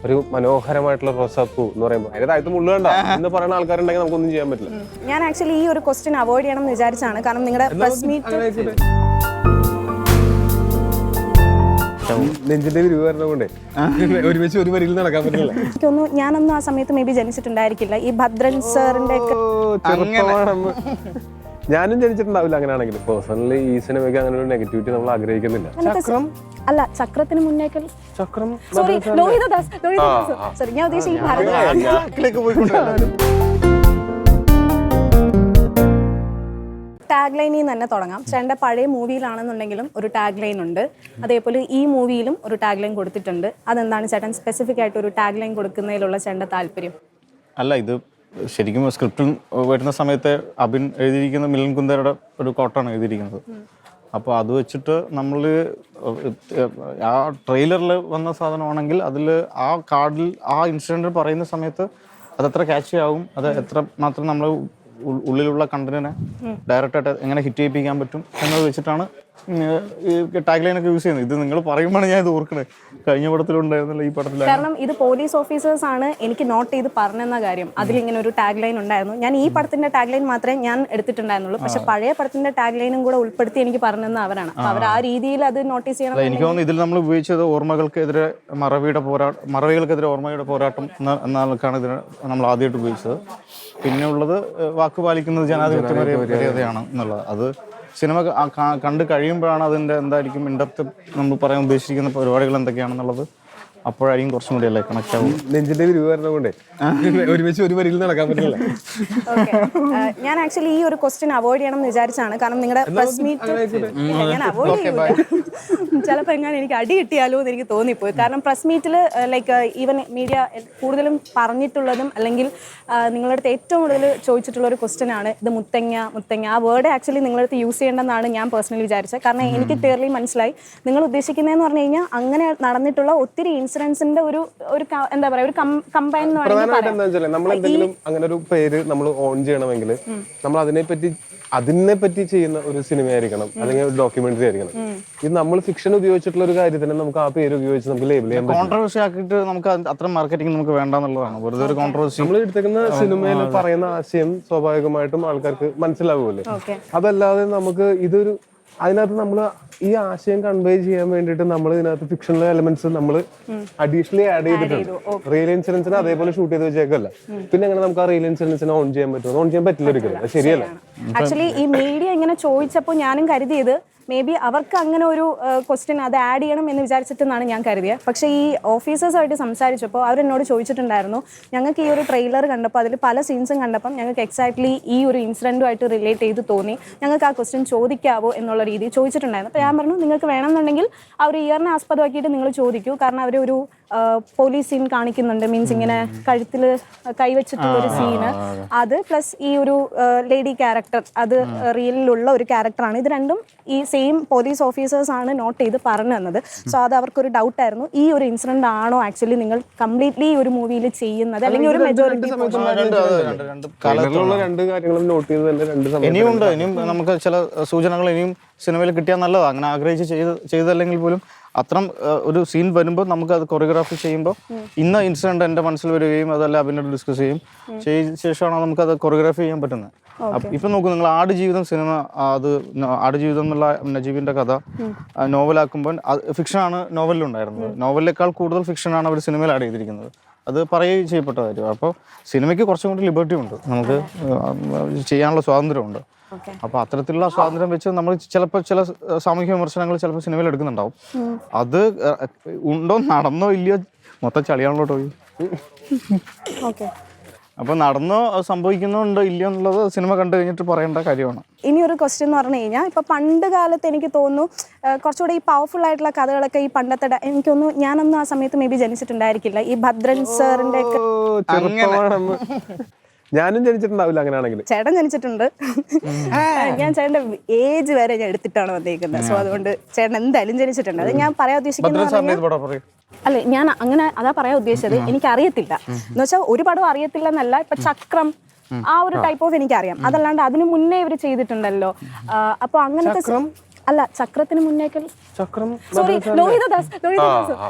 ഒരു മനോഹരമായിട്ടുള്ള റോസാപ്പൂ എന്ന് പറയുമ്പോൾ അതിന്റെ താഴത്ത് മുള്ളു കണ്ട എന്ന് പറയുന്ന ആൾക്കാരുണ്ടെങ്കിൽ നമുക്കൊന്നും ചെയ്യാൻ പറ്റില്ല. ഞാൻ ആക്ച്വലി ഈ ഒരു ക്വസ്റ്റ്യൻ അവോയ്ഡ് ചെയ്യണം എന്ന് വിചാരിച്ചാണ്. കാരണം നിങ്ങളുടെ പ്രസ് മീറ്റ് നെഞ്ചിന്റെ വിരിവ് വരണകൊണ്ടേ ഒരുമിച്ച് ഒരു വരിയിൽ നടക്കാൻ പറ്റില്ല. എനിക്കൊന്നും ഞാനൊന്നും ആ സമയത്ത് മേ ബി ജനിച്ചിട്ടുണ്ടായിരിക്കില്ല. ഈ ഭദ്രൻ സാറിന്റെ ഒക്കെ ചെറുപ്പമാണെന്ന് ഞാനും ജനിച്ചിട്ടുണ്ടാവില്ല. അങ്ങനെയാണെങ്കിൽ പേഴ്സണലി ഈ സിനിമയ്ക്ക് അങ്ങനെ ഒരു നെഗറ്റിവിറ്റി നമ്മൾ ആഗ്രഹിക്കുന്നില്ല. അല്ല, ചക്രത്തിന് മുന്നേക്കൽ ചക്രം സോറി ലോഹിതദാസ് സോറി ഞാൻ ഉദ്ദേശിച്ച ഈ ഭാരത ടാഗ് ലൈനിൽ നിന്ന് തന്നെ തുടങ്ങാം. ചേട്ടൻ്റെ പഴയ മൂവിയിലാണെന്നുണ്ടെങ്കിലും ഒരു ടാഗ് ലൈൻ ഉണ്ട്, അതേപോലെ ഈ മൂവിയിലും ഒരു ടാഗ് ലൈൻ കൊടുത്തിട്ടുണ്ട്. അതെന്താണ് ചേട്ടൻ സ്പെസിഫിക് ആയിട്ട് ഒരു ടാഗ് ലൈൻ കൊടുക്കുന്നതിലുള്ള ചേട്ടൻ്റെ താല്പര്യം? അല്ല, ഇത് ശരിക്കും സ്ക്രിപ്റ്റിൽ വരുന്ന സമയത്ത് അബിൻ എഴുതിയിരിക്കുന്ന മിലൻ കുന്ദേരയുടെ ഒരു കോട്ടാണ് എഴുതിയിരിക്കുന്നത്. അപ്പോൾ അത് വെച്ചിട്ട് നമ്മൾ ആ ട്രെയിലറിൽ വന്ന സാധനമാണെങ്കിൽ അതിൽ ആ കാർഡിൽ ആ ഇൻസിഡൻറ്റ് പറയുന്ന സമയത്ത് അതെത്ര ക്യാച്ച് ആവും, അത് എത്ര മാത്രം നമ്മൾ ഉള്ളിലുള്ള കണ്ടന്റിനെ ഡയറക്റ്റായിട്ട് എങ്ങനെ ഹിറ്റ് ചെയ്യിപ്പിക്കാൻ പറ്റും എന്നത് വെച്ചിട്ടാണ് ഈ ടാഗ് ലൈനൊക്കെ യൂസ് ചെയ്യുന്നത്. ഇത് നിങ്ങൾ പറയുമ്പോഴാണ് ഞാൻ ഇത് ഓർക്കണേ, കഴിഞ്ഞ പടത്തിലുണ്ടായിരുന്നില്ല ഈ പടത്തിൽ. കാരണം ഇത് പോലീസ് ഓഫീസേഴ്സ് ആണ് എനിക്ക് നോട്ട് ചെയ്ത് പറഞ്ഞെന്ന കാര്യം. അതിലിങ്ങനെ ഒരു ടാഗ് ലൈൻ ഉണ്ടായിരുന്നു. ഞാൻ ഈ പടത്തിന്റെ ടാഗ് ലൈൻ മാത്രമേ ഞാൻ എടുത്തിട്ടുണ്ടായിരുന്നുള്ളൂ. പക്ഷെ പഴയ പടത്തിന്റെ ടാഗ് ലൈനും കൂടെ ഉൾപ്പെടുത്തി എനിക്ക് പറഞ്ഞെന്ന അവരാണ്. അവർ ആ രീതിയിൽ അത് നോട്ടീസ് ചെയ്യണം. എനിക്ക് തോന്നുന്നു ഇതിൽ നമ്മൾ ഉപയോഗിച്ചത് ഓർമ്മകൾക്കെതിരെ മറവികൾക്കെതിരെ ഓർമ്മയുടെ പോരാട്ടം എന്നാൾക്കാണ് ഇതിന് നമ്മൾ ആദ്യമായിട്ട് ഉപയോഗിച്ചത്. പിന്നെ ഉള്ളത് വാക്ക് പാലിക്കുന്നത് ജനാധിപത്യ മര്യാദയാണ് എന്നുള്ളത്. അത് സിനിമ കണ്ട് കഴിയുമ്പോഴാണ് അതിൻ്റെ എന്തായിരിക്കും ഇൻഡെപ്ത് നമ്മൾ പറയാൻ ഉദ്ദേശിക്കുന്ന പരിപാടികൾ എന്തൊക്കെയാണെന്നുള്ളത് അപ്പോഴായിരിക്കും കുറച്ചും കൂടി അല്ലേ കണക്ട് ആവും. നെഞ്ചിന്റെ വിരിവ് വരണകൊണ്ടേ ഒരുമിച്ച് ഒരു വരിയിൽ നടക്കാൻ പറ്റില്ല. ഞാൻ ആക്ച്വലി ഈ ഒരു ക്വസ്റ്റ്യൻ അവോയ്ഡ് ചെയ്യണം എന്ന് വിചാരിച്ചാണ്. കാരണം നിങ്ങളുടെ പ്രസ് മീറ്റ് ഞാൻ അവോയ്ഡ് ചെയ്യൂല. ചിലപ്പോൾ എങ്ങനെ എനിക്ക് അടി കിട്ടിയാലോ എന്ന് എനിക്ക് തോന്നിപ്പോയി. കാരണം പ്രസ് മീറ്റിൽ ലൈക്ക് ഈവൻ മീഡിയ കൂടുതലും പറഞ്ഞിട്ടുള്ളതും അല്ലെങ്കിൽ നിങ്ങളുടെ അടുത്ത് ഏറ്റവും കൂടുതൽ ചോദിച്ചിട്ടുള്ള ഒരു ക്വസ്റ്റ്യൻ ആണ് ഇത് മുത്തങ്ങ. ആ വേർഡ് ആക്ച്വലി നിങ്ങളുടെ അടുത്ത് യൂസ് ചെയ്യേണ്ടെന്നാണ് ഞാൻ പേഴ്സണലി വിചാരിച്ചത്. കാരണം എനിക്ക് ക്ലിയർലി മനസ്സിലായി നിങ്ങൾ ഉദ്ദേശിക്കുന്നതെന്ന് പറഞ്ഞു കഴിഞ്ഞാൽ അങ്ങനെ നടന്നിട്ടുള്ള ഒത്തിരി ഇൻസിഡൻസിന്റെ ഒരു എന്താ പറയാ ഒരു കമ്പൈൻ എന്ന് പ്രധാനമായിട്ട് എന്താ വെച്ചാൽ നമ്മൾ എന്തെങ്കിലും അങ്ങനെ ഒരു പേര് നമ്മൾ ഓൺ ചെയ്യണമെങ്കിൽ നമ്മൾ അതിനെപ്പറ്റി ചെയ്യുന്ന ഒരു സിനിമ ആയിരിക്കണം, അല്ലെങ്കിൽ ഒരു ഡോക്യുമെന്ററി ആയിരിക്കണം. ഇത് നമ്മൾ ഫിക്ഷൻ ഉപയോഗിച്ചിട്ടുള്ള ഒരു കാര്യത്തിന് നമുക്ക് ആ പേര് ഉപയോഗിച്ച് നമുക്ക് ലേബിൾ ചെയ്യാൻ പറ്റും. കോൺട്രവേഴ്സി ആക്കിയിട്ട് നമുക്ക് അത്ര മാർക്കറ്റിംഗ് നമുക്ക് വേണ്ടെന്നുള്ളതാണ്. വെറുതെ ഒരു കോൺട്രവേഴ്സി നമ്മൾ എടുത്തേക്കുന്ന സിനിമയിൽ പറയുന്ന ആശയം സ്വാഭാവികമായിട്ടും ആൾക്കാർക്ക് മനസ്സിലാവുമല്ലേ. അതല്ലാതെ നമുക്ക് ഇതൊരു അതിനകത്ത് നമ്മൾ ഈ ആശയം കൺവേ ചെയ്യാൻ വേണ്ടിയിട്ട് നമ്മൾ ഇതിനകത്ത് ഫിക്ഷണൽ എലമെന്റ്സ് നമ്മൾ അഡീഷണലി ആഡ് ചെയ്തിട്ടുണ്ട്. റിയൽ ഇൻസിഡൻസിന് അതേപോലെ ഷൂട്ട് ചെയ്ത് വെച്ചേക്കല്ല. പിന്നെ അങ്ങനെ നമുക്ക് ആ റിയൽ ഇൻസിഡൻസിനെ ഓൺ ചെയ്യാൻ പറ്റുമോ? ഓൺ ചെയ്യാൻ പറ്റില്ല ഒരിക്കലും, അത് ശരിയല്ല. ആക്ച്വലി ഈ മീഡിയ ഇങ്ങനെ ചോദിച്ചപ്പോൾ ഞാനും കരുതിയത് മേ ബി അവർക്ക് അങ്ങനെ ഒരു ക്വസ്റ്റ്യൻ അത് ആഡ് ചെയ്യണം എന്ന് വിചാരിച്ചിട്ടെന്നാണ് ഞാൻ കരുതിയത്. പക്ഷേ ഈ ഓഫീസേഴ്സായിട്ട് സംസാരിച്ചപ്പോൾ അവരെന്നോട് ചോദിച്ചിട്ടുണ്ടായിരുന്നു, ഞങ്ങൾക്ക് ഈ ഒരു ട്രെയിലർ കണ്ടപ്പോൾ അതിൽ പല സീൻസും കണ്ടപ്പം ഞങ്ങൾക്ക് എക്സാക്ട്ലി ഈ ഒരു ഇൻസിഡൻറ്റുമായിട്ട് റിലേറ്റ് ചെയ്ത് തോന്നി, ഞങ്ങൾക്ക് ആ ക്വസ്റ്റ്യൻ ചോദിക്കാവോ എന്നുള്ള രീതിയിൽ ചോദിച്ചിട്ടുണ്ടായിരുന്നു. അപ്പോൾ ഞാൻ പറഞ്ഞു നിങ്ങൾക്ക് വേണമെന്നുണ്ടെങ്കിൽ ആ ഒരു ഇയറിനെ ആസ്പദമാക്കിയിട്ട് നിങ്ങൾ ചോദിക്കൂ. കാരണം അവർ ഒരു പോലീസ് സീൻ കാണിക്കുന്നുണ്ട്, മീൻസ് ഇങ്ങനെ കഴുത്തിൽ കൈവച്ചിട്ടുള്ളൊരു സീന്, അത് പ്ലസ് ഈ ഒരു ലേഡി ക്യാരക്ടർ, അത് റിയലിലുള്ള ഒരു ക്യാരക്ടറാണ്. ഇത് രണ്ടും ഈ സെയിം പോലീസ് ഓഫീസേഴ്സ് ആണ് നോട്ട് ചെയ്ത് പറഞ്ഞു തന്നത്. സോ അത് അവർക്കൊരു ഡൗട്ടായിരുന്നു, ഈ ഒരു ഇൻസിഡന്റ് ആണോ ആക്ച്വലി നിങ്ങൾ കംപ്ലീറ്റ്ലി ഈ ഒരു മൂവിയിൽ ചെയ്യുന്നത്, അല്ലെങ്കിൽ ഒരു മെജോറിറ്റി. ഇനിയും നമുക്ക് ചില സൂചനകൾ ഇനിയും സിനിമയിൽ കിട്ടിയാൽ നല്ലതാണ്. അങ്ങനെ ആഗ്രഹിച്ച് ചെയ്തല്ലെങ്കിൽ പോലും അത്തരം ഒരു സീൻ വരുമ്പോൾ നമുക്ക് അത് കൊറിയോഗ്രാഫി ചെയ്യുമ്പോൾ ഇന്ന ഇൻസിഡന്റ് എൻ്റെ മനസ്സിൽ വരികയും അതെല്ലാം അഭിനോട് ഡിസ്കസ് ചെയ്ത ശേഷമാണ് നമുക്കത് കൊറിയോഗ്രാഫി ചെയ്യാൻ പറ്റുന്നത്. ഇപ്പം നോക്കൂ, നിങ്ങൾ ആടുജീവിതം സിനിമ, അത് ആടുജീവിതം എന്നുള്ള നജീബിൻ്റെ കഥ നോവലാക്കുമ്പോൾ ഫിക്ഷനാണ് നോവലിലുണ്ടായിരുന്നത്. നോവലിനേക്കാൾ കൂടുതൽ ഫിക്ഷനാണ് അവർ സിനിമയിൽ ആഡ് ചെയ്തിരിക്കുന്നത്. അത് പറയുകയും ചെയ്യപ്പെട്ട കാര്യം. അപ്പോൾ സിനിമയ്ക്ക് കുറച്ചും കൂടി ലിബർട്ടി ഉണ്ട്, നമുക്ക് ചെയ്യാനുള്ള സ്വാതന്ത്ര്യമുണ്ട്. അപ്പോൾ അത്തരത്തിലുള്ള സ്വാതന്ത്ര്യം വെച്ച് നമ്മൾ ചിലപ്പോൾ ചില സാമൂഹ്യ വിമർശനങ്ങൾ ചിലപ്പോൾ സിനിമയിൽ എടുക്കുന്നുണ്ടാവും. അത് ഉണ്ടോ നടന്നോ ഇല്ലയോ മൊത്തം ചളിയാണല്ലോ പോയി. അപ്പോൾ നടന്നോ സംഭവിക്കുന്നുണ്ടോ ഇല്ലയോ എന്നുള്ളത് സിനിമ കണ്ടു കഴിഞ്ഞിട്ട് പറയേണ്ട കാര്യമാണ്. ഇനി ഒരു ക്വസ്റ്റ്യൻ എന്ന് പറഞ്ഞു കഴിഞ്ഞാൽ, ഇപ്പോൾ പണ്ട് കാലത്ത് എനിക്ക് തോന്നുന്നു കുറച്ചുകൂടെ ഈ പവർഫുൾ ആയിട്ടുള്ള കഥകളൊക്കെ ഈ പണ്ടത്തെ എനിക്ക് തോന്നുന്നു ഞാനൊന്നും ആ സമയത്ത് മേ ബി ജനിച്ചിട്ടുണ്ടായിരിക്കില്ല. ഈ ഭദ്രൻ സാറിന്റെ ഒക്കെ ഞാനും ജനിച്ചിട്ടുണ്ടാവില്ല. അങ്ങനെയാണെങ്കിൽ ചേട്ടൻ ജനിച്ചിട്ടുണ്ട്. ഞാൻ ചേട്ടന്റെ ഏജ് വരെ ഞാൻ എടുത്തിട്ടാണ് വന്നേക്കുന്നത്. സോ അതുകൊണ്ട് ചേട്ടൻ എന്തായാലും ജനിച്ചിട്ടുണ്ട്. അത് ഞാൻ പറയാൻ ഉദ്ദേശിക്കുന്നത് അല്ലെ, ഞാൻ അങ്ങനെ അതാ പറയാൻ ഉദ്ദേശിച്ചത്. എനിക്കറിയത്തില്ല എന്ന് വെച്ചാൽ ഒരു പടം അറിയത്തില്ല എന്നല്ല. ഇപ്പൊ ചക്രം ആ ഒരു ടൈപ്പ് ഓഫ് എനിക്കറിയാം. അതല്ലാണ്ട് അതിനു മുന്നേ ഇവർ ചെയ്തിട്ടുണ്ടല്ലോ. അപ്പൊ അങ്ങനത്തെ അല്ല ചക്രത്തിന് മുന്നേക്കൽ ചക്രം സോറി ലോഹിതദാസ്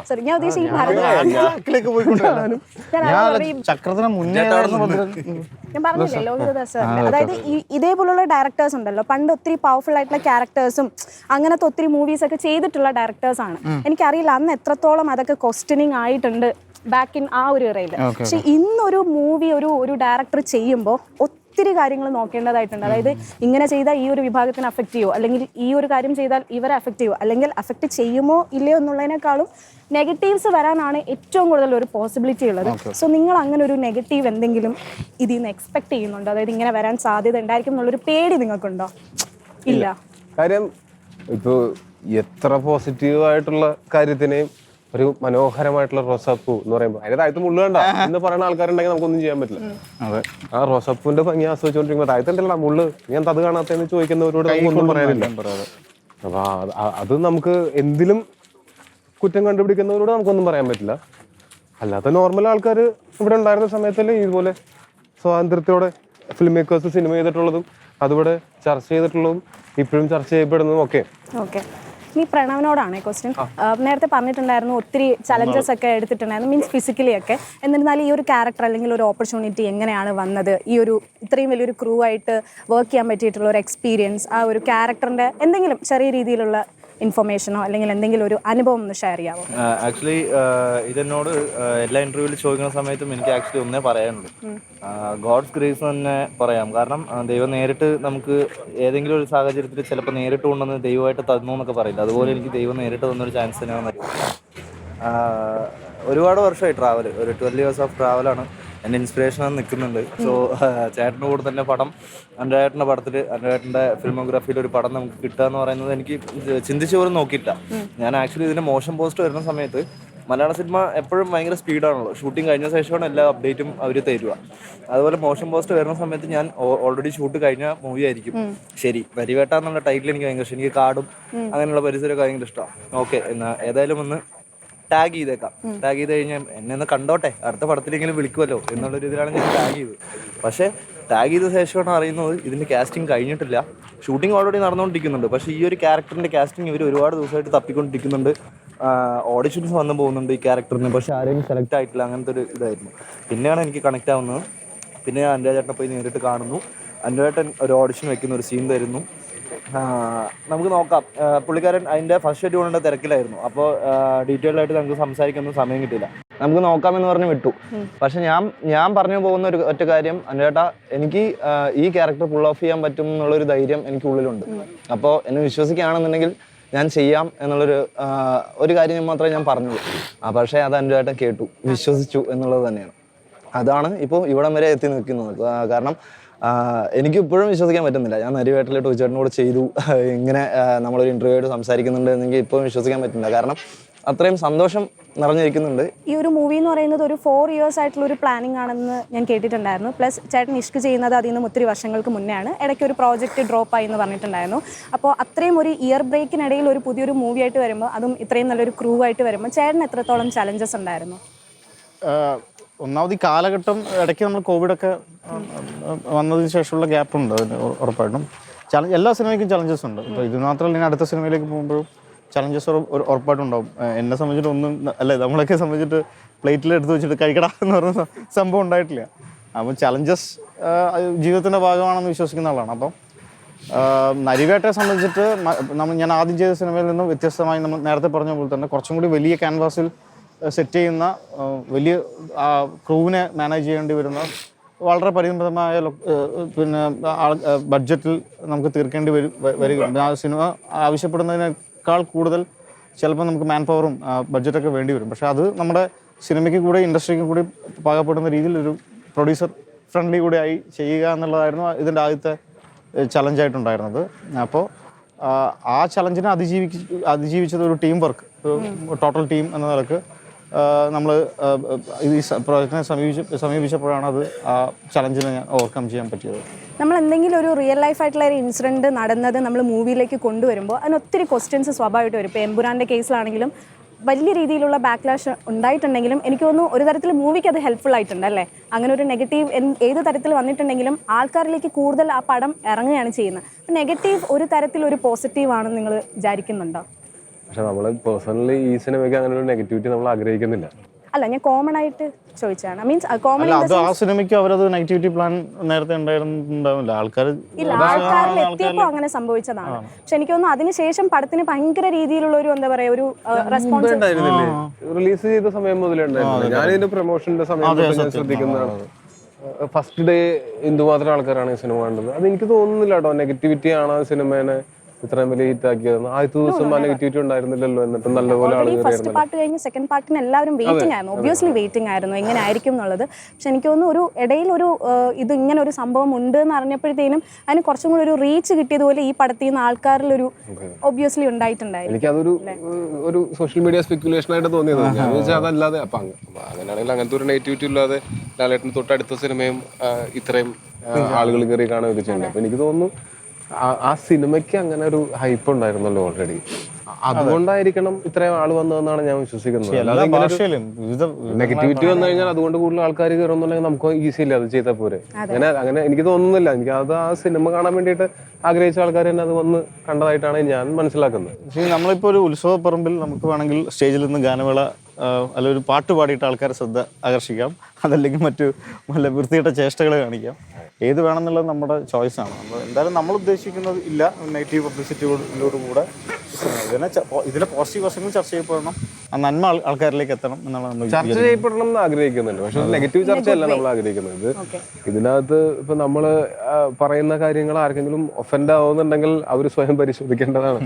സോറി ഞാൻ ഉദ്ദേശിച്ച ഈ ചക്രത്തിന് മുന്നേ ഞാൻ പറഞ്ഞില്ലേ ലോഹിതദാസ് അതായത് ഇതേപോലുള്ള ഡയറക്ടേഴ്സ് ഉണ്ടല്ലോ പണ്ട് ഒത്തിരി പവർഫുൾ ആയിട്ടുള്ള ക്യാരക്ടേഴ്സും അങ്ങനത്തെ ഒത്തിരി മൂവീസ് ഒക്കെ ചെയ്തിട്ടുള്ള ഡയറക്ടേഴ്സ് ആണ്. എനിക്കറിയില്ല അന്ന് എത്രത്തോളം അതൊക്കെ ക്വസ്റ്റ്യനിങ് ആയിട്ടുണ്ട് ബാക്ക് ഇൻ ആ ഒരു ഇറയിൽ. പക്ഷെ ഇന്നൊരു മൂവി ഒരു ഡയറക്ടർ ചെയ്യുമ്പോൾ ഒത്തിരി കാര്യങ്ങൾ നോക്കേണ്ടതായിട്ടുണ്ട്. അതായത് ഇങ്ങനെ ചെയ്താൽ ഈ ഒരു വിഭാഗത്തിന് അഫക്റ്റ് ചെയ്യുമോ, അല്ലെങ്കിൽ ഈ ഒരു കാര്യം ചെയ്താൽ ഇവരെ അഫക്റ്റ് ചെയ്യുമോ, അല്ലെങ്കിൽ അഫക്റ്റ് ചെയ്യുമോ ഇല്ലയോ എന്നുള്ളതിനേക്കാളും നെഗറ്റീവ്സ് വരാനാണ് ഏറ്റവും കൂടുതൽ ഒരു പോസിബിലിറ്റി ഉള്ളത്. സോ നിങ്ങൾ അങ്ങനെ ഒരു നെഗറ്റീവ് എന്തെങ്കിലും ഇതിൽ നിന്ന് എക്സ്പെക്ട് ചെയ്യുന്നുണ്ടോ? അതായത് ഇങ്ങനെ വരാൻ സാധ്യത ഉണ്ടായിരിക്കും എന്നുള്ളൊരു പേടി നിങ്ങൾക്കുണ്ടോ? ഇല്ല. കാര്യം ഇപ്പോൾ എത്ര പോസിറ്റീവായിട്ടുള്ള കാര്യത്തിനെയും ഒരു മനോഹരമായിട്ടുള്ള റോസാപ്പൂ എന്ന് പറയുമ്പോൾ അതിന്റെ താഴത്ത് മുള്ളു വേണ്ട എന്ന് പറയുന്ന ആൾക്കാരുണ്ടെങ്കിൽ നമുക്കൊന്നും ചെയ്യാൻ പറ്റില്ല. അതെ, ആ റോസാപ്പൂവിന്റെ ഭംഗി ആസ്വദിച്ചുകൊണ്ടിരിക്കുമ്പോൾ താഴത്തുണ്ടല്ലോ മുള്ളു ഞാൻ അത് കാണാത്തെന്ന് ചോദിക്കുന്നവരോട് നമുക്കൊന്നും പറയാനില്ല. അപ്പൊ അത് നമുക്ക് എന്തിലും കുറ്റം കണ്ടുപിടിക്കുന്നവരോട് നമുക്കൊന്നും പറയാൻ പറ്റില്ല. അല്ലാത്ത നോർമൽ ആൾക്കാർ ഇവിടെ ഉണ്ടായിരുന്ന സമയത്തല്ലേ ഇതുപോലെ സ്വാതന്ത്ര്യത്തോടെ ഫിലിം മേക്കേഴ്സ് സിനിമ ചെയ്തിട്ടുള്ളതും അതിവിടെ ചർച്ച ചെയ്തിട്ടുള്ളതും ഇപ്പോഴും ചർച്ച ചെയ്യപ്പെടുന്നതും ഒക്കെ. ഓക്കെ, ഈ പ്രണവിനോടാണ് ക്വസ്റ്റ്യൻ. നേരത്തെ പറഞ്ഞിട്ടുണ്ടായിരുന്നു ഒത്തിരി ചലഞ്ചസ് ഒക്കെ എടുത്തിട്ടുണ്ടായിരുന്നു, മീൻസ് ഫിസിക്കലി ഒക്കെ. എന്നിരുന്നാലും ഈ ഒരു ക്യാരക്ടർ അല്ലെങ്കിൽ ഒരു ഓപ്പർച്യൂണിറ്റി എങ്ങനെയാണ് വന്നത്? ഈ ഒരു ഇത്രയും വലിയൊരു ക്രൂ ആയിട്ട് വർക്ക് ചെയ്യാൻ പറ്റിയിട്ടുള്ള ഒരു എക്സ്പീരിയൻസ്, ആ ഒരു ക്യാരക്ടറിന്റെ എന്തെങ്കിലും ചെറിയ രീതിയിലുള്ള ഇൻഫർമേഷനോ അല്ലെങ്കിൽ എന്തെങ്കിലും ഒരു അനുഭവം ഒന്ന് ഷെയർ ചെയ്യാമോ? ആക്ച്വലി ഇതെന്നോട് എല്ലാ ഇന്റർവ്യൂവിൽ ചോദിക്കുന്ന സമയത്തും എനിക്ക് ആക്ച്വലി ഒന്നേ പറയാനുള്ളൂ, ഗോഡ്സ് ഗ്രേസ് തന്നെ പറയാം. കാരണം ദൈവം നേരിട്ട് നമുക്ക് ഏതെങ്കിലും ഒരു സാഹചര്യത്തിൽ ചിലപ്പോൾ നേരിട്ട് കൊണ്ടുവന്ന് ദൈവമായിട്ട് തന്നു എന്നൊക്കെ പറയില്ല, അതുപോലെ എനിക്ക് ദൈവം നേരിട്ട് തന്നൊരു ചാൻസ് തന്നെയാണ്. ഒരുപാട് വർഷമായി ട്രാവൽ, ഒരു 12 years ഓഫ് ട്രാവലാണ് എൻ്റെ ഇൻസ്പിറേഷനാണ് നിൽക്കുന്നുണ്ട്. സോ ചേട്ടൻ്റെ കൂടെ തന്നെ പടം, അനുരാഗേട്ടൻ്റെ പടത്തിൽ, അനുരാഗേട്ടൻ്റെ ഫിലിമോഗ്രാഫിയിൽ ഒരു പടം നമുക്ക് കിട്ടുക എന്ന് പറയുന്നത് എനിക്ക് ചിന്തിച്ച് പോലും നോക്കിയില്ല. ഞാൻ ആക്ച്വലി ഇതിൻ്റെ മോഷൻ പോസ്റ്റ് വരുന്ന സമയത്ത് മലയാള സിനിമ എപ്പോഴും ഭയങ്കര സ്പീഡാണല്ലോ, ഷൂട്ടിംഗ് കഴിഞ്ഞ ശേഷമാണ് എല്ലാ അപ്ഡേറ്റും അവർ തരുക. അതുപോലെ മോഷൻ പോസ്റ്റ് വരുന്ന സമയത്ത് ഞാൻ ഓൾറെഡി ഷൂട്ട് കഴിഞ്ഞ മൂവി ആയിരിക്കും. ശരി, വരിവേട്ട എന്നുള്ള ടൈറ്റിൽ എനിക്ക് ഭയങ്കര ഇഷ്ടം, എനിക്ക് കാടും അങ്ങനെയുള്ള പരിസരമൊക്കെ ഭയങ്കര ഇഷ്ടമാണ്. ഓക്കെ, എന്നാൽ ഏതായാലും ഒന്ന് ടാഗ് ചെയ്തേക്കാം. ടാഗ് ചെയ്ത് കഴിഞ്ഞാൽ എന്നെ ഒന്ന് കണ്ടോട്ടെ, അടുത്ത പടത്തിലെങ്കിലും വിളിക്കുമല്ലോ എന്നുള്ള രീതിയിലാണ് ഞാൻ ടാഗ് ചെയ്തത്. പക്ഷേ ടാഗ് ചെയ്ത ശേഷമാണ് അറിയുന്നത് ഇതിൻ്റെ കാസ്റ്റിംഗ് കഴിഞ്ഞിട്ടില്ല, ഷൂട്ടിംഗ് ഓൾറെഡി നടന്നുകൊണ്ടിരിക്കുന്നുണ്ട്. പക്ഷേ ഈ ഒരു ക്യാരക്ടറിൻ്റെ കാസ്റ്റിംഗ് ഇവർ ഒരുപാട് ദിവസമായിട്ട് തപ്പിക്കൊണ്ടിരിക്കുന്നുണ്ട്, ഓഡിഷൻസ് വന്നു പോകുന്നുണ്ട് ഈ ക്യാരക്ടറിന്, പക്ഷേ ആരെയും സെലക്ട് ആയിട്ടില്ല. അങ്ങനത്തെ ഒരു ഇതായിരുന്നു. പിന്നെയാണ് എനിക്ക് കണക്റ്റ് ആവുന്നത്. പിന്നെ ഞാൻ അനുരാഗ് ചേട്ടനെ പോയി നേരിട്ട് കാണുന്നു, അനുരാഗ് ചേട്ടൻ ഒരു ഓഡിഷൻ വെക്കുന്ന ഒരു സീൻ തരുന്നു. നമുക്ക് നോക്കാം. പുള്ളിക്കാരൻ അതിൻ്റെ ഫസ്റ്റ് ഷെഡ്യൂളിൻ്റെ തിരക്കിലായിരുന്നു, അപ്പോൾ ഡീറ്റെയിൽഡ് ആയിട്ട് നമുക്ക് സംസാരിക്കാനൊന്നും സമയം കിട്ടിയില്ല. നമുക്ക് നോക്കാമെന്ന് പറഞ്ഞ് വിട്ടു. പക്ഷെ ഞാൻ പറഞ്ഞു പോകുന്ന ഒരു ഒറ്റ കാര്യം, അനുരാഗേട്ടാ എനിക്ക് ഈ ക്യാരക്ടർ പുൾ ഓഫ് ചെയ്യാൻ പറ്റും എന്നുള്ളൊരു ധൈര്യം എനിക്കുള്ളിലുണ്ട്. അപ്പോൾ എന്നെ വിശ്വസിക്കുകയാണെന്നുണ്ടെങ്കിൽ ഞാൻ ചെയ്യാം എന്നുള്ളൊരു കാര്യം മാത്രമേ ഞാൻ പറഞ്ഞുള്ളൂ. പക്ഷേ അത് അനുരാഗേട്ടൻ കേട്ടു, വിശ്വസിച്ചു എന്നുള്ളത് തന്നെയാണ്. അതാണ് ഇപ്പോൾ ഇവിടം വരെ എത്തി നിൽക്കുന്നത്. കാരണം എനിക്ക് ഇപ്പോഴും വിശ്വസിക്കാൻ പറ്റുന്നില്ല, ഞാൻ നരിവേട്ടിൽ ടോച്ചേട്ടനോട് ചെയ്തു, ഇങ്ങനെ നമ്മളൊരു ഇൻ്റർവ്യൂ ആയിട്ട് സംസാരിക്കുന്നുണ്ട് എന്നെങ്കിൽ ഇപ്പോഴും വിശ്വസിക്കാൻ പറ്റുന്നില്ല. കാരണം അത്രയും സന്തോഷം നിറഞ്ഞിരിക്കുന്നുണ്ട്. ഈ ഒരു മൂവി എന്ന് പറയുന്നത് ഒരു 4 years ആയിട്ടുള്ള ഒരു പ്ലാനിങ് ആണെന്ന് ഞാൻ കേട്ടിട്ടുണ്ടായിരുന്നു. പ്ലസ് ചേട്ടൻ ഇഷ്ക് ചെയ്യുന്നത് അതിൽ നിന്ന് ഒത്തിരി വർഷങ്ങൾക്ക് മുന്നെയാണ്. ഇടയ്ക്ക് ഒരു പ്രോജക്റ്റ് ഡ്രോപ്പ് ആയി എന്ന് പറഞ്ഞിട്ടുണ്ടായിരുന്നു. അപ്പോൾ അത്രയും ഒരു ഇയർ ബ്രേക്കിനിടയിൽ ഒരു പുതിയൊരു മൂവി ആയിട്ട് വരുമ്പോൾ, അതും ഇത്രയും നല്ലൊരു ക്രൂ ആയിട്ട് വരുമ്പോൾ ചേട്ടൻ എത്രത്തോളം ചലഞ്ചസ് ഉണ്ടായിരുന്നു? ഒന്നാമത് ഈ കാലഘട്ടം ഇടയ്ക്ക് നമ്മൾ കോവിഡൊക്കെ വന്നതിന് ശേഷമുള്ള ഗ്യാപ്പുണ്ട്, അതിന് ഉറപ്പായിട്ടും. എല്ലാ സിനിമയ്ക്കും ചലഞ്ചസ് ഉണ്ട്. ഇപ്പോൾ ഇത് മാത്രമല്ല, ഇനി അടുത്ത സിനിമയിലേക്ക് പോകുമ്പോഴും ചലഞ്ചസ് ഉറപ്പായിട്ടും ഉണ്ടാവും. എന്നെ സംബന്ധിച്ചിട്ട് ഒന്നും അല്ലേ, നമ്മളൊക്കെ സംബന്ധിച്ചിട്ട് പ്ലേറ്റിൽ എടുത്ത് വെച്ചിട്ട് കഴിക്കടാ എന്ന് പറയുന്ന സംഭവം ഉണ്ടായിട്ടില്ല. അപ്പം ചലഞ്ചസ് ജീവിതത്തിൻ്റെ ഭാഗമാണെന്ന് വിശ്വസിക്കുന്ന ആളാണ്. അപ്പം നരിവേട്ടയെ സംബന്ധിച്ചിട്ട് ഞാൻ ആദ്യം ചെയ്ത സിനിമയിൽ നിന്നും വ്യത്യസ്തമായി നമ്മൾ നേരത്തെ പറഞ്ഞ പോലെ തന്നെ കുറച്ചും കൂടി വലിയ ക്യാൻവാസിൽ സെറ്റ് ചെയ്യുന്ന വലിയ ക്രൂവിനെ മാനേജ് ചെയ്യേണ്ടി വരുന്ന വളരെ പരിമിതമായ പിന്നെ ബഡ്ജറ്റിൽ നമുക്ക് തീർക്കേണ്ടി വരിക. ആ സിനിമ ആവശ്യപ്പെടുന്നതിനേക്കാൾ കൂടുതൽ ചിലപ്പോൾ നമുക്ക് മാൻ പവറും ബഡ്ജറ്റൊക്കെ വേണ്ടി വരും. പക്ഷേ അത് നമ്മുടെ സിനിമയ്ക്ക് കൂടി ഇൻഡസ്ട്രിക്ക് കൂടി പാകപ്പെടുന്ന രീതിയിൽ ഒരു പ്രൊഡ്യൂസർ ഫ്രണ്ട്ലി കൂടി ആയി ചെയ്യുക എന്നുള്ളതായിരുന്നു ഇതിൻ്റെ ആദ്യത്തെ ചലഞ്ചായിട്ടുണ്ടായിരുന്നത്. അപ്പോൾ ആ ചലഞ്ചിനെ അതിജീവിച്ചത് ഒരു ടീം വർക്ക്, ടോട്ടൽ ടീം എന്ന നിലക്ക് നമ്മൾ ഈ പ്രോജക്റ്റിനെ സമീപിച്ചപ്പോഴാണ് അത് ആ ചലഞ്ചിനെ ഓവർകം ചെയ്യാൻ പറ്റിയത്. നമ്മൾ എന്തെങ്കിലും ഒരു റിയൽ ലൈഫ് ആയിട്ടുള്ള ഒരു ഇൻസിഡൻറ്റ് നടന്നത് നമ്മൾ മൂവിയിലേക്ക് കൊണ്ടുവരുമ്പോൾ അതിന് ഒത്തിരി ക്വസ്റ്റ്യൻസ് സ്വാഭാവികമായിട്ട് വരും. ഇപ്പോൾ എമ്പുരാൻ്റെ കേസിലാണെങ്കിലും വലിയ രീതിയിലുള്ള ബാക്ക്ലാഷ് ഉണ്ടായിട്ടുണ്ടെങ്കിലും എനിക്ക് തോന്നുന്നു ഒരു തരത്തിൽ മൂവിക്ക് അത് ഹെൽപ്ഫുൾ ആയിട്ടുണ്ട് അല്ലേ? അങ്ങനെ ഒരു നെഗറ്റീവ് ഏത് തരത്തിൽ വന്നിട്ടുണ്ടെങ്കിലും ആൾക്കാരിലേക്ക് കൂടുതൽ ആ പടം ഇറങ്ങുകയാണ് ചെയ്യുന്നത്. അപ്പം നെഗറ്റീവ് ഒരു തരത്തിൽ ഒരു പോസിറ്റീവ് ആണെന്ന് നിങ്ങൾ വിചാരിക്കുന്നുണ്ടോ? പക്ഷെ നമ്മൾ പേഴ്സണലി ഈ സിനിമയ്ക്ക് അങ്ങനെ ഒരു നെഗറ്റിവിറ്റി നമ്മൾ ആഗ്രഹിക്കുന്നില്ല. അല്ല, ഞാൻ കോമൺ ആയിട്ട് ചോദിച്ചാണ്. മീൻസ് കോമൺ അത് ആ സിനിമയ്ക്ക് അവരത് നെഗറ്റിവിറ്റി പ്ലാൻ നേരത്തെ ഉണ്ടായിരുന്നുണ്ടാവില്ല. ആൾക്കാർ ഇല്ല, ആൾക്കാരിൽ എത്തിയപ്പോൾ അങ്ങനെ സംഭവിച്ചതാണ്. പക്ഷെ എനിക്ക് തോന്നുന്നു അതിനുശേഷം പടത്തിന് ഭയങ്കര രീതിയിലുള്ള ഒരു എന്താ പറയാ ഒരു റെസ്പോൺസ് റിലീസ് ചെയ്ത സമയം മുതലേ ഉണ്ടായിരുന്നു. ഞാൻ ഇതിന്റെ പ്രൊമോഷന്റെ സമയം മുതൽ ഞാൻ ശ്രദ്ധിക്കുന്നതാണ്. ഫസ്റ്റ് ഡേ എന്തുമാത്രം ആൾക്കാരാണ് ഈ സിനിമ കണ്ടത്. അത് എനിക്ക് തോന്നുന്നില്ല കേട്ടോ നെഗറ്റിവിറ്റി ആണ് ആ സിനിമേനെ ഇത്രയും വലിയ ഹിറ്റ് ആക്കിയത്. ആദ്യത്തെ ദിവസം ആ നെഗറ്റിവിറ്റി ഉണ്ടായിരുന്നില്ലല്ലോ, എന്നിട്ട് നല്ലപോലെ ആളുകൾ ഫസ്റ്റ് പാർട്ട് കഴിഞ്ഞ് സെക്കൻഡ് പാർട്ടിന് എല്ലാവരും വെയിറ്റിംഗ് ആയിരുന്നു. ഒബ്വിയസ്ലി വെയിറ്റിംഗ് ആയിരുന്നു എങ്ങനെ ആയിരിക്കും എന്നുള്ളത്. പക്ഷെ എനിക്ക് തോന്നുന്നു ഒരു ഇടയിൽ ഒരു ഇത് ഇങ്ങനെ ഒരു സംഭവം ഉണ്ട് എന്ന് അറിഞ്ഞപ്പോഴത്തേനും അതിന് കുറച്ചും കൂടി ഒരു റീച്ച് കിട്ടിയതുപോലെ ഈ പടത്തിൽ നിന്ന് ആൾക്കാരിലൊരു ഒബ്വിയസ്ലി ഉണ്ടായിട്ടുണ്ടായിരുന്നു. എനിക്കതൊരു ഒരു സോഷ്യൽ മീഡിയ സ്പെക്കുലേഷൻ ആയിട്ട് തോന്നിയത്. ഞാൻ വെച്ചാൽ അതല്ലാതെ അപ്പൊ അങ്ങനെയാണെങ്കിൽ അങ്ങനത്തെ ഒരു നെഗറ്റിവിറ്റി ഇല്ലാതെ ലാലേട്ടന് തൊട്ടടുത്ത സിനിമയും ഇത്രയും ആളുകൾ കയറി കാണുകയൊക്കെ ചെയ്യുന്നുണ്ട്. അപ്പൊ എനിക്ക് തോന്നുന്നു ആ സിനിമയ്ക്ക് അങ്ങനെ ഒരു ഹൈപ്പ് ഉണ്ടായിരുന്നല്ലോ ഓൾറെഡി. അതുകൊണ്ടായിരിക്കണം ഇത്രയും ആള് വന്നതെന്നാണ് ഞാൻ വിശ്വസിക്കുന്നത്. നെഗറ്റിവിറ്റി വന്നു കഴിഞ്ഞാൽ അതുകൊണ്ട് കൂടുതൽ ആൾക്കാർ കയറുന്നുണ്ടെങ്കിൽ നമുക്ക് ഈസി അല്ലേ അത് ചെയ്താൽ പോരെ. അങ്ങനെ എനിക്ക് തോന്നുന്നില്ല. എനിക്ക് അത് ആ സിനിമ കാണാൻ വേണ്ടിയിട്ട് ആഗ്രഹിച്ച ആൾക്കാർ തന്നെ അത് വന്ന് കണ്ടതായിട്ടാണ് ഞാൻ മനസ്സിലാക്കുന്നത്. നമ്മളിപ്പോൾ ഒരു ഉത്സവ പറമ്പിൽ നമുക്ക് വേണമെങ്കിൽ സ്റ്റേജിൽ നിന്ന് ഗാനമേള അല്ല ഒരു പാട്ട് പാടിയിട്ട് ആൾക്കാരെ ശ്രദ്ധ ആകർഷിക്കാം, അതല്ലെങ്കിൽ മറ്റു നല്ല വൃത്തിയിട്ട ചേഷ്ടകൾ കാണിക്കാം. ഏത് വേണമെന്നുള്ളത് നമ്മുടെ ചോയ്സാണ്. എന്തായാലും നമ്മൾ ഉദ്ദേശിക്കുന്നത് ഇല്ല നെഗറ്റീവ് പബ്ലിസിറ്റിയോട് കൂടെ ഇതിലെ പോസിറ്റീവ് വശങ്ങൾ ചർച്ച ചെയ്യപ്പെടണം, ആ നന്മ ആൾക്കാരിലേക്ക് എത്തണം എന്നാണ് നമ്മൾ ചർച്ച ചെയ്യപ്പെടണം എന്ന് ആഗ്രഹിക്കുന്നുണ്ട്. പക്ഷെ നെഗറ്റീവ് ചർച്ചയല്ല നമ്മൾ ആഗ്രഹിക്കുന്നത്. ഇതിനകത്ത് ഇപ്പൊ നമ്മള് പറയുന്ന കാര്യങ്ങൾ ആർക്കെങ്കിലും ഒഫൻഡ് ആവുന്നുണ്ടെങ്കിൽ അവർ സ്വയം പരിശോധിക്കേണ്ടതാണ്.